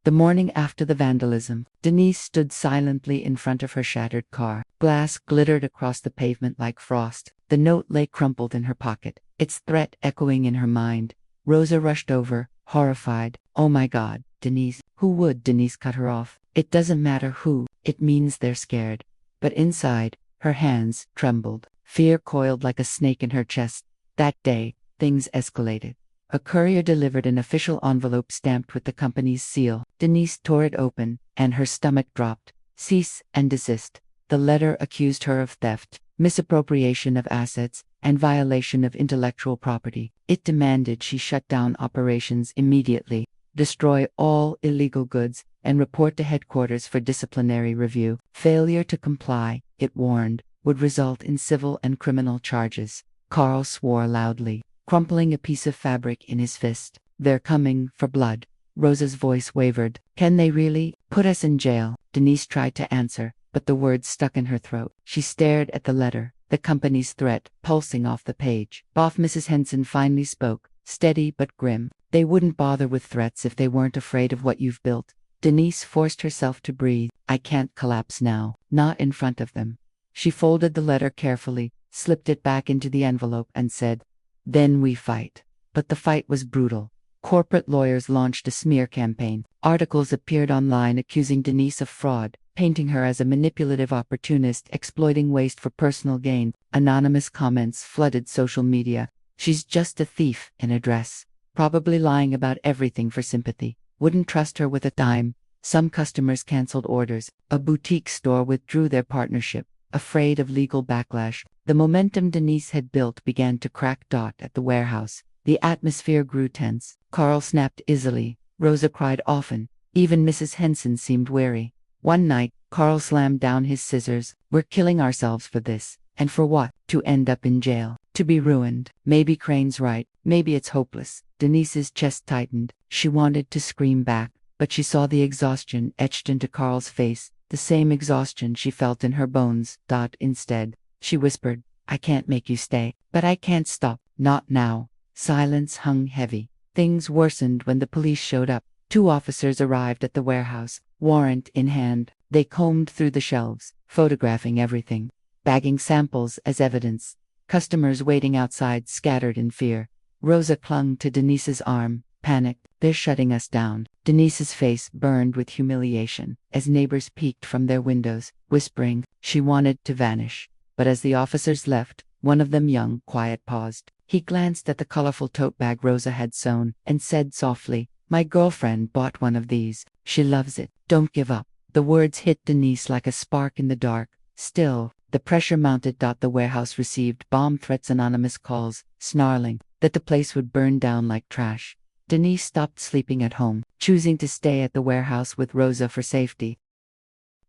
The morning after the vandalism, Denise stood silently in front of her shattered car. Glass glittered across the pavement like frost. The note lay crumpled in her pocket, its threat echoing in her mind. Rosa rushed over, horrified. Oh my God, Denise. Who would? Denise cut her off. It doesn't matter who, it means they're scared. But inside, her hands trembled. Fear coiled like a snake in her chest. That day, things escalated. A courier delivered an official envelope stamped with the company's seal. Denise tore it open, and her stomach dropped. Cease and desist. The letter accused her of theft, misappropriation of assets, and violation of intellectual property. It demanded she shut down operations immediately, destroy all illegal goods, and report to headquarters for disciplinary review. Failure to comply, it warned, would result in civil and criminal charges. Carl swore loudly, crumpling a piece of fabric in his fist. They're coming for blood. Rosa's voice wavered. Can they really? Put us in jail. Denise tried to answer, but the words stuck in her throat. She stared at the letter, the company's threat, pulsing off the page. Boff Mrs. Henson finally spoke, steady but grim. They wouldn't bother with threats if they weren't afraid of what you've built. Denise forced herself to breathe. I can't collapse now, not in front of them. She folded the letter carefully, slipped it back into the envelope, and said, Then we fight. But the fight was brutal. Corporate lawyers launched a smear campaign. Articles appeared online accusing Denise of fraud, painting her as a manipulative opportunist exploiting waste for personal gain. Anonymous comments flooded social media. She's just a thief in a dress, probably lying about everything for sympathy. Wouldn't trust her with a dime. Some customers canceled orders. A boutique store withdrew their partnership, afraid of legal backlash. The momentum Denise had built began to crack. At the warehouse, the atmosphere grew tense. Carl snapped easily. Rosa cried often. Even Mrs. Henson seemed wary. One night, Carl slammed down his scissors. We're killing ourselves for this. And for what? To end up in jail. To be ruined. Maybe Crane's right. Maybe it's hopeless. Denise's chest tightened. She wanted to scream back, but she saw the exhaustion etched into Carl's face, the same exhaustion she felt in her bones. Instead, she whispered, I can't make you stay, but I can't stop. Not now. Silence hung heavy. Things worsened when the police showed up. 2 officers arrived at the warehouse, warrant in hand. They combed through the shelves, photographing everything, bagging samples as evidence. Customers waiting outside scattered in fear. Rosa clung to Denise's arm, panicked. They're shutting us down. Denise's face burned with humiliation as neighbors peeked from their windows, whispering. She wanted to vanish. But as the officers left, one of them, young, quiet, paused. He glanced at the colorful tote bag Rosa had sewn and said softly, My girlfriend bought one of these. She loves it. Don't give up. The words hit Denise like a spark in the dark. Still, the pressure mounted. The warehouse received bomb threats, anonymous calls, snarling that the place would burn down like trash. Denise stopped sleeping at home, choosing to stay at the warehouse with Rosa for safety.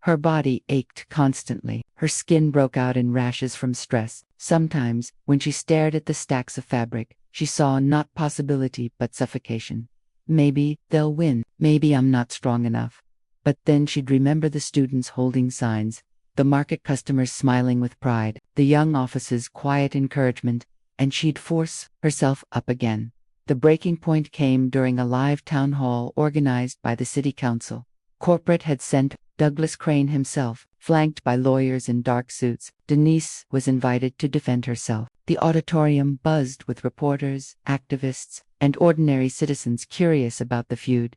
Her body ached constantly. Her skin broke out in rashes from stress. Sometimes, when she stared at the stacks of fabric, she saw not possibility but suffocation. Maybe they'll win. Maybe I'm not strong enough. But then she'd remember the students holding signs, the market customers smiling with pride, the young officers' quiet encouragement, and she'd force herself up again. The breaking point came during a live town hall organized by the city council. Corporate had sent Douglas Crane himself, flanked by lawyers in dark suits. Denise was invited to defend herself. The auditorium buzzed with reporters, activists, and ordinary citizens curious about the feud.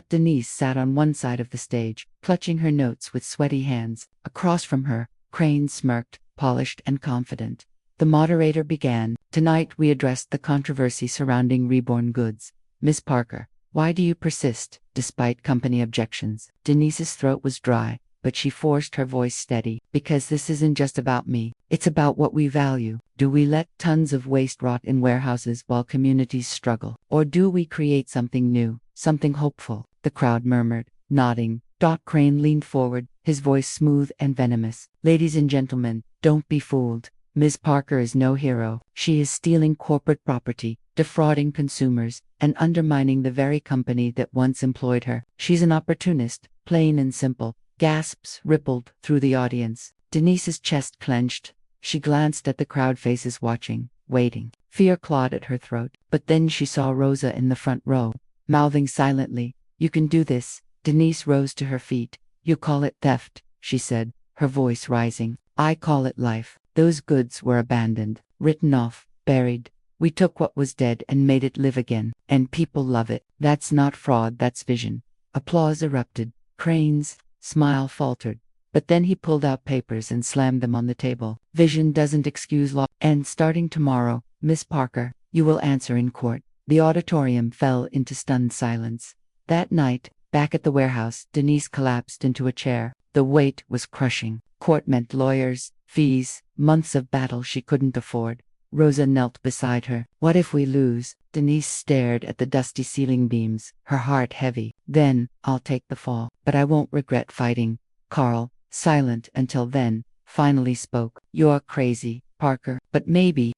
Denise sat on one side of the stage, clutching her notes with sweaty hands. Across from her, Crane smirked, polished and confident. The moderator began. Tonight we addressed the controversy surrounding reborn goods. Miss Parker, why do you persist, despite company objections? Denise's throat was dry, but she forced her voice steady. Because this isn't just about me. It's about what we value. Do we let tons of waste rot in warehouses while communities struggle? Or do we create something new, something hopeful? The crowd murmured, nodding. Crane leaned forward, his voice smooth and venomous. Ladies and gentlemen, don't be fooled. Ms. Parker is no hero. She is stealing corporate property, defrauding consumers, and undermining the very company that once employed her. She's an opportunist, plain and simple. Gasps rippled through the audience. Denise's chest clenched. She glanced at the crowd faces watching, waiting. Fear clawed at her throat. But then she saw Rosa in the front row, mouthing silently, "You can do this." Denise rose to her feet. "You call it theft," she said, her voice rising. "I call it life. Those goods were abandoned, written off, buried. We took what was dead and made it live again. And people love it. That's not fraud, that's vision." Applause erupted. Crane's smile faltered. But then he pulled out papers and slammed them on the table. "Vision doesn't excuse law. And starting tomorrow, Miss Parker, you will answer in court." The auditorium fell into stunned silence. That night, back at the warehouse, Denise collapsed into a chair. The weight was crushing. Court meant lawyers, fees, months of battle she couldn't afford. Rosa knelt beside her. "What if we lose?" Denise stared at the dusty ceiling beams, her heart heavy. "Then, I'll take the fall. But I won't regret fighting." Carl, silent until then, finally spoke. "You're crazy, Parker. But maybe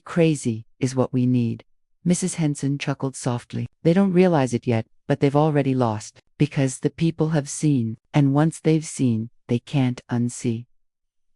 crazy is what we need." Mrs. Henson chuckled softly. "They don't realize it yet, but they've already lost. Because the people have seen, and once they've seen, they can't unsee."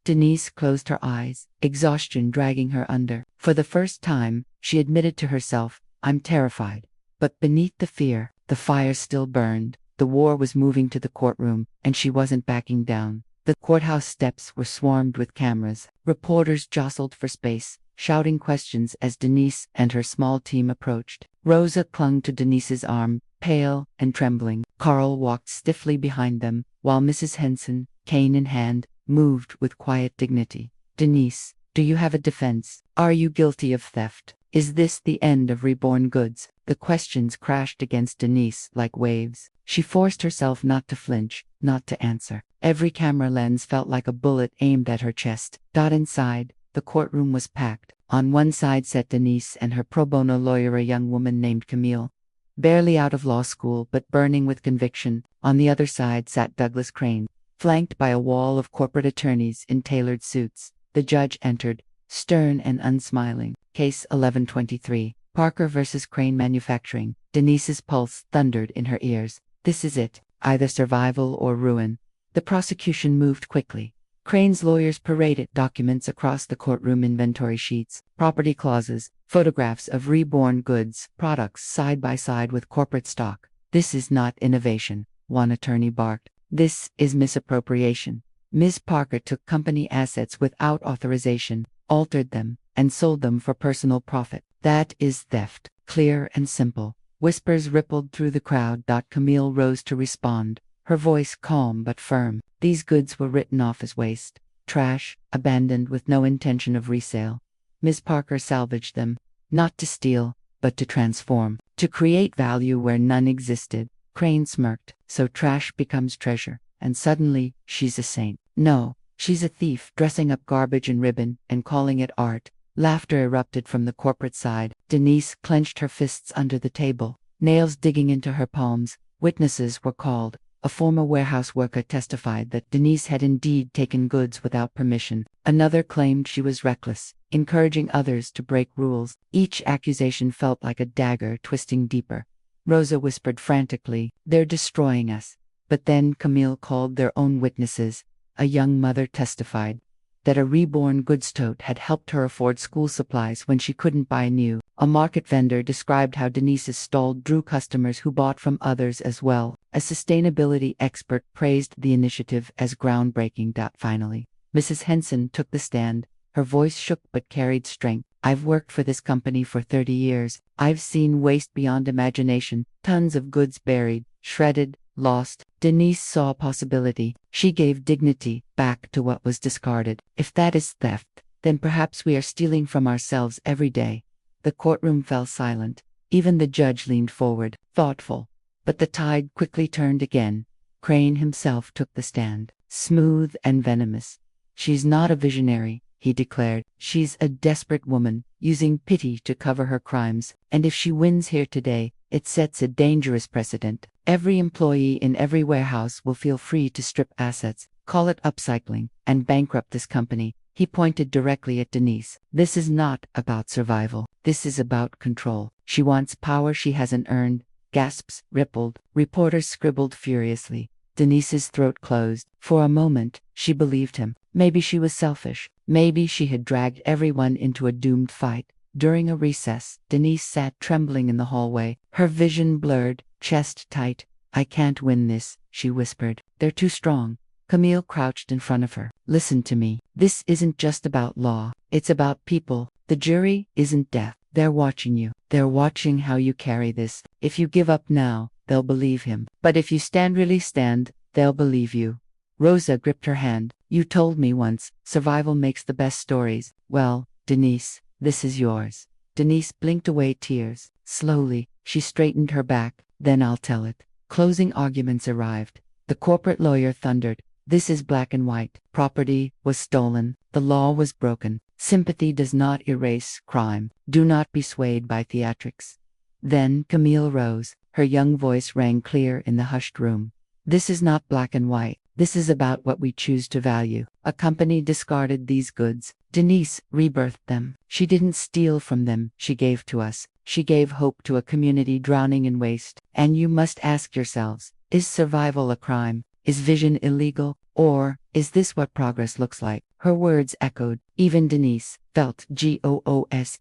Denise closed her eyes, exhaustion dragging her under. For the first time, she admitted to herself, "I'm terrified." But beneath the fear, the fire still burned. The war was moving to the courtroom, and she wasn't backing down. The courthouse steps were swarmed with cameras. Reporters jostled for space, shouting questions as Denise and her small team approached. Rosa clung to Denise's arm, pale and trembling. Carl walked stiffly behind them, while Mrs. Henson, cane in hand, moved with quiet dignity. "Denise, do you have a defense? Are you guilty of theft? Is this the end of reborn goods?" The questions crashed against Denise like waves. She forced herself not to flinch, not to answer. Every camera lens felt like a bullet aimed at her chest. Inside, the courtroom was packed. On one side sat Denise and her pro bono lawyer, a young woman named Camille, barely out of law school but burning with conviction. On the other side sat Douglas Crane, flanked by a wall of corporate attorneys in tailored suits. The judge entered, stern and unsmiling. Case 1123, Parker versus Crane Manufacturing. Denise's pulse thundered in her ears. This is it, either survival or ruin. The prosecution moved quickly. Crane's lawyers paraded documents across the courtroom: inventory sheets, property clauses, photographs of reborn goods, products side by side with corporate stock. "This is not innovation," one attorney barked. "This is misappropriation. Ms. Parker took company assets without authorization, altered them, and sold them for personal profit. That is theft, clear and simple." Whispers rippled through the crowd. Camille rose to respond, her voice calm but firm. "These goods were written off as waste, trash, abandoned with no intention of resale. Ms. Parker salvaged them, not to steal, but to transform, to create value where none existed." Crane smirked. "So trash becomes treasure, and suddenly, she's a saint." "No, she's a thief, dressing up garbage in ribbon and calling it art." Laughter erupted from the corporate side. Denise clenched her fists under the table, nails digging into her palms. Witnesses were called. A former warehouse worker testified that Denise had indeed taken goods without permission. Another claimed she was reckless, encouraging others to break rules. Each accusation felt like a dagger twisting deeper. Rosa whispered frantically, "They're destroying us." But then Camille called their own witnesses. A young mother testified that a reborn goods tote had helped her afford school supplies when she couldn't buy new. A market vendor described how Denise's stall drew customers who bought from others as well. A sustainability expert praised the initiative as groundbreaking. Finally, Mrs. Henson took the stand. Her voice shook but carried strength. "I've worked for this company for 30 years. I've seen waste beyond imagination, tons of goods buried, shredded, lost." Denise saw possibility. She gave dignity back to what was discarded. "If that is theft, then perhaps we are stealing from ourselves every day." The courtroom fell silent. Even the judge leaned forward, thoughtful. But the tide quickly turned again. Crane himself took the stand, smooth and venomous. "She's not a visionary," he declared. "She's a desperate woman, using pity to cover her crimes. And if she wins here today, it sets a dangerous precedent. Every employee in every warehouse will feel free to strip assets, call it upcycling, and bankrupt this company." He pointed directly at Denise. "This is not about survival. This is about control. She wants power she hasn't earned." Gasps rippled. Reporters scribbled furiously. Denise's throat closed. For a moment, she believed him. Maybe she was selfish. Maybe she had dragged everyone into a doomed fight. During a recess, Denise sat trembling in the hallway, her vision blurred, chest tight. "I can't win this," she whispered. "They're too strong." Camille crouched in front of her. "Listen to me. This isn't just about law. It's about people. The jury isn't deaf. They're watching you. They're watching how you carry this. If you give up now, they'll believe him. But if you really stand, they'll believe you." Rosa gripped her hand. "You told me once, survival makes the best stories. Well, Denise, this is yours." Denise blinked away tears. Slowly, she straightened her back. "Then I'll tell it." Closing arguments arrived. The corporate lawyer thundered, "This is black and white. Property was stolen. The law was broken. Sympathy does not erase crime. Do not be swayed by theatrics." Then Camille rose. Her young voice rang clear in the hushed room. "This is not black and white. This is about what we choose to value. A company discarded these goods. Denise rebirthed them. She didn't steal from them. She gave to us. She gave hope to a community drowning in waste. And you must ask yourselves, is survival a crime? Is vision illegal? Or is this what progress looks like?" Her words echoed. Even Denise felt GOOSEBUMPS.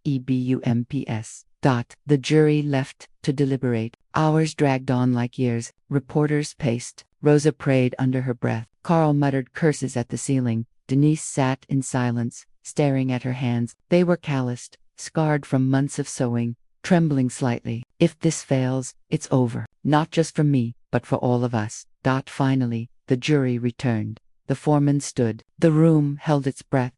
The jury left to deliberate. Hours dragged on like years. Reporters paced. Rosa prayed under her breath. Carl muttered curses at the ceiling. Denise sat in silence, staring at her hands. They were calloused, scarred from months of sewing, trembling slightly. "If this fails, it's over. Not just for me, but for all of us." Finally, the jury returned. The foreman stood. The room held its breath.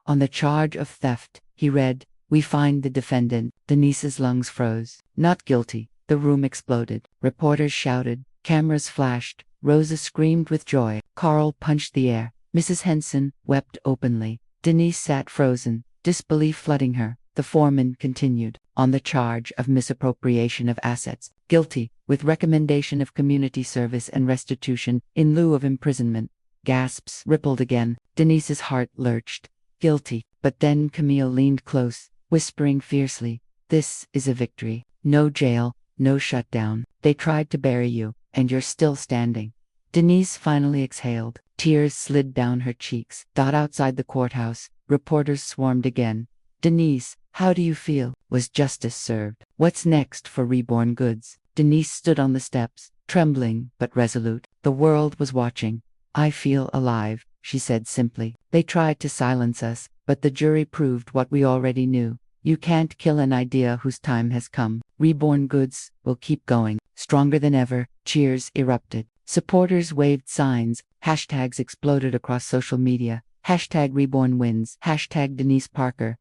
"On the charge of theft," he read, "we find the defendant." Denise's lungs froze. "Not guilty." The room exploded. Reporters shouted. Cameras flashed. Rosa screamed with joy. Carl punched the air. Mrs. Henson wept openly. Denise sat frozen, disbelief flooding her. The foreman continued. "On the charge of misappropriation of assets, guilty, with recommendation of community service and restitution in lieu of imprisonment." Gasps rippled again. Denise's heart lurched. "Guilty." But then Camille leaned close, whispering fiercely, "This is a victory. No jail, no shutdown. They tried to bury you, and you're still standing." Denise finally exhaled. Tears slid down her cheeks. Outside the courthouse, reporters swarmed again. "Denise, how do you feel? Was justice served? What's next for Reborn Goods?" Denise stood on the steps, trembling but resolute. The world was watching. "I feel alive," she said simply. "They tried to silence us, but the jury proved what we already knew. You can't kill an idea whose time has come. Reborn Goods will keep going." Stronger than ever, cheers erupted. Supporters waved signs. Hashtags exploded across social media. #Reborn wins. #Denise Parker.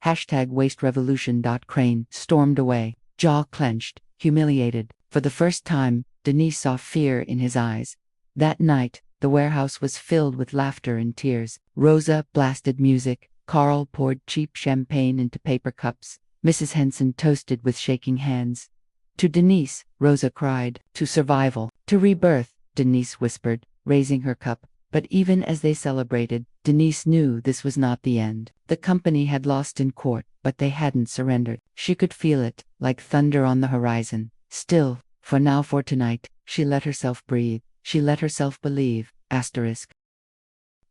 #Waste Revolution. Crane stormed away, jaw clenched, humiliated. For the first time, Denise saw fear in his eyes. That night, the warehouse was filled with laughter and tears. Rosa blasted music. Carl poured cheap champagne into paper cups. Mrs. Henson toasted with shaking hands. To Denise, Rosa cried. To survival. To rebirth. Denise whispered, raising her cup. But even as they celebrated, Denise knew this was not the end. The company had lost in court, but they hadn't surrendered. She could feel it, like thunder on the horizon. Still, for tonight, she let herself breathe. She let herself believe.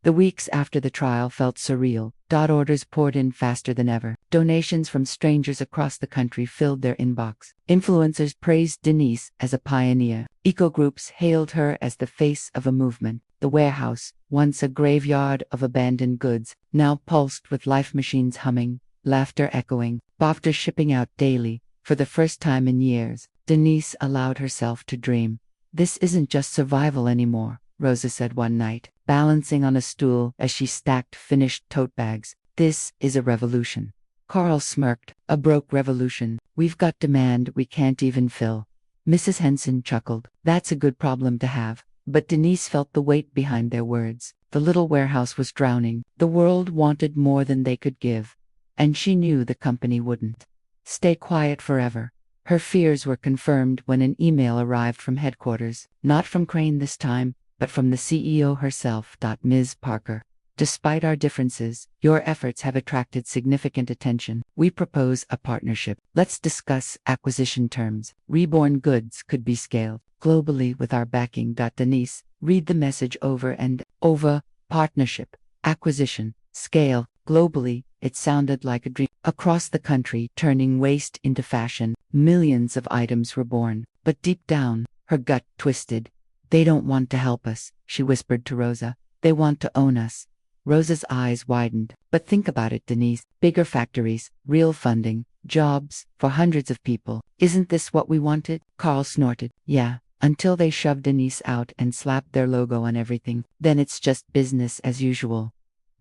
The weeks after the trial felt surreal. Orders poured in faster than ever. Donations from strangers across the country filled their inbox. Influencers praised Denise as a pioneer. Eco-groups hailed her as the face of a movement. The warehouse, once a graveyard of abandoned goods, now pulsed with life machines humming, laughter echoing, BOFTA shipping out daily. For the first time in years, Denise allowed herself to dream. This isn't just survival anymore, Rosa said one night, balancing on a stool as she stacked finished tote bags. This is a revolution. Carl smirked. A broke revolution. We've got demand we can't even fill. Mrs. Henson chuckled. That's a good problem to have. But Denise felt the weight behind their words. The little warehouse was drowning. The world wanted more than they could give. And she knew the company wouldn't stay quiet forever. Her fears were confirmed when an email arrived from headquarters. Not from Crane this time, but from the CEO herself. Ms. Parker, despite our differences, your efforts have attracted significant attention. We propose a partnership. Let's discuss acquisition terms. Reborn Goods could be scaled globally with our backing. Denise, read the message over and over. Partnership, acquisition, scale, globally. It sounded like a dream. Across the country, turning waste into fashion, millions of items were born. But deep down, her gut twisted. They don't want to help us, she whispered to Rosa. They want to own us. Rosa's eyes widened. But think about it, Denise. Bigger factories, real funding, jobs for hundreds of people. Isn't this what we wanted? Carl snorted. Yeah, until they shoved Denise out and slapped their logo on everything. Then it's just business as usual.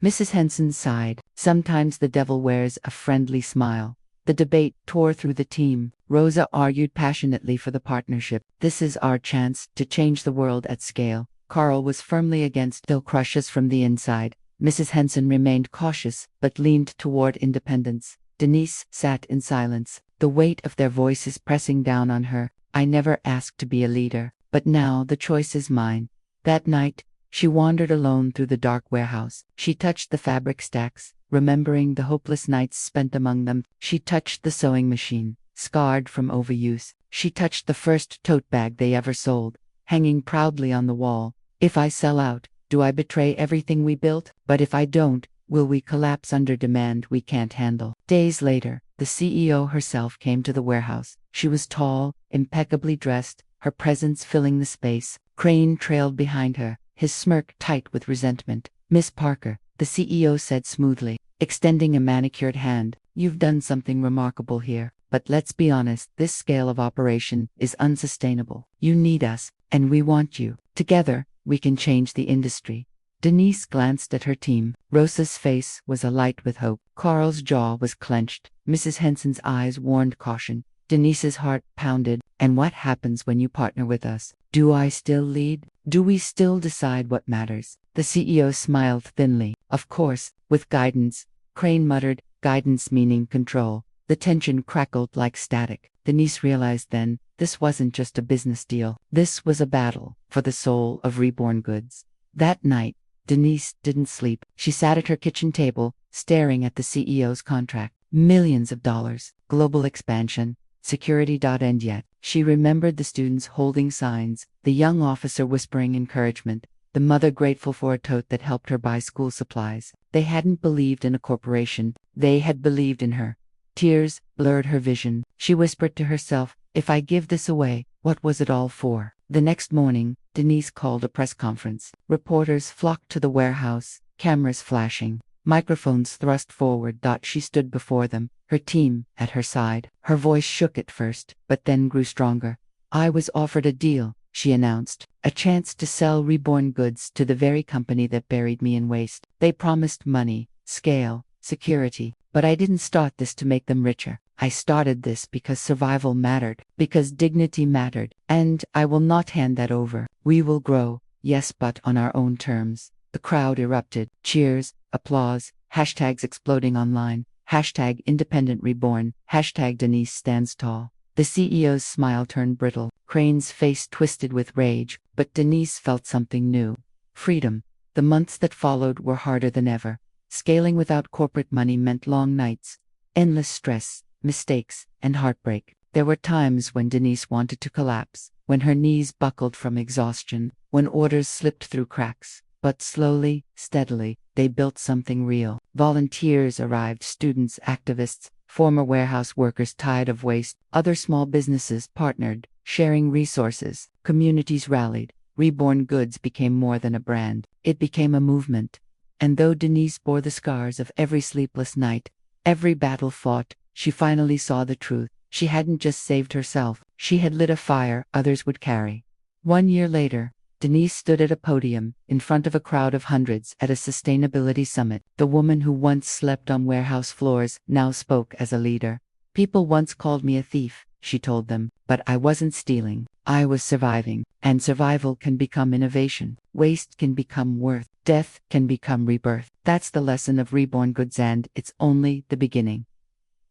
Mrs. Henson sighed. Sometimes the devil wears a friendly smile. The debate tore through the team. Rosa argued passionately for the partnership. This is our chance to change the world at scale. Carl was firmly against. They'll crush us from the inside. Mrs. Henson remained cautious, but leaned toward independence. Denise sat in silence, the weight of their voices pressing down on her. I never asked to be a leader, but now the choice is mine. That night, she wandered alone through the dark warehouse. She touched the fabric stacks, remembering the hopeless nights spent among them. She touched the sewing machine, scarred from overuse. She touched the first tote bag they ever sold, hanging proudly on the wall. If I sell out, do I betray everything we built? But if I don't, will we collapse under demand we can't handle? Days later, the CEO herself came to the warehouse. She was tall, impeccably dressed, her presence filling the space. Crane trailed behind her, his smirk tight with resentment. Miss Parker, the CEO said smoothly, extending a manicured hand, you've done something remarkable here. But let's be honest, this scale of operation is unsustainable. You need us, and we want you. Together, we can change the industry. Denise glanced at her team. Rosa's face was alight with hope. Carl's jaw was clenched. Mrs. Henson's eyes warned caution. Denise's heart pounded. And what happens when you partner with us? Do I still lead? Do we still decide what matters? The CEO smiled thinly. Of course, with guidance. Crane muttered, guidance meaning control. The tension crackled like static. Denise realized then, this wasn't just a business deal. This was a battle for the soul of Reborn Goods. That night, Denise didn't sleep. She sat at her kitchen table, staring at the CEO's contract. Millions of dollars, global expansion, security. And yet, she remembered the students holding signs, the young officer whispering encouragement, the mother grateful for a tote that helped her buy school supplies. They hadn't believed in a corporation. They had believed in her. Tears blurred her vision. She whispered to herself, if I give this away, what was it all for? The next morning, Denise called a press conference. Reporters flocked to the warehouse, cameras flashing, microphones thrust forward. She stood before them, her team at her side. Her voice shook at first, but then grew stronger. I was offered a deal, she announced, a chance to sell Reborn Goods to the very company that buried me in waste. They promised money, scale, security. But I didn't start this to make them richer. I started this because survival mattered, because dignity mattered, and I will not hand that over. We will grow, yes, but on our own terms. The crowd erupted. Cheers, applause, hashtags exploding online, hashtag independent reborn, hashtag Denise stands tall. The CEO's smile turned brittle. Crane's face twisted with rage, but Denise felt something new. Freedom. The months that followed were harder than ever. Scaling without corporate money meant long nights, endless stress, mistakes, and heartbreak. There were times when Denise wanted to collapse, when her knees buckled from exhaustion, when orders slipped through cracks. But slowly, steadily, they built something real. Volunteers arrived, students, activists, former warehouse workers tired of waste, other small businesses partnered, sharing resources. Communities rallied. Reborn Goods became more than a brand. It became a movement. And though Denise bore the scars of every sleepless night, every battle fought, she finally saw the truth. She hadn't just saved herself, she had lit a fire others would carry. 1 year later, Denise stood at a podium, in front of a crowd of hundreds, at a sustainability summit. The woman who once slept on warehouse floors now spoke as a leader. People once called me a thief, she told them, but I wasn't stealing. I was surviving, and survival can become innovation. Waste can become worth. Death can become rebirth. That's the lesson of Reborn Goods, and it's only the beginning.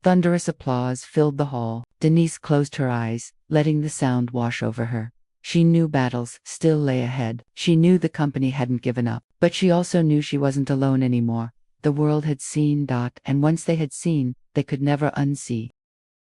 Thunderous applause filled the hall. Denise closed her eyes, letting the sound wash over her. She knew battles still lay ahead. She knew the company hadn't given up, but she also knew she wasn't alone anymore. The world had seen, and once they had seen, they could never unsee.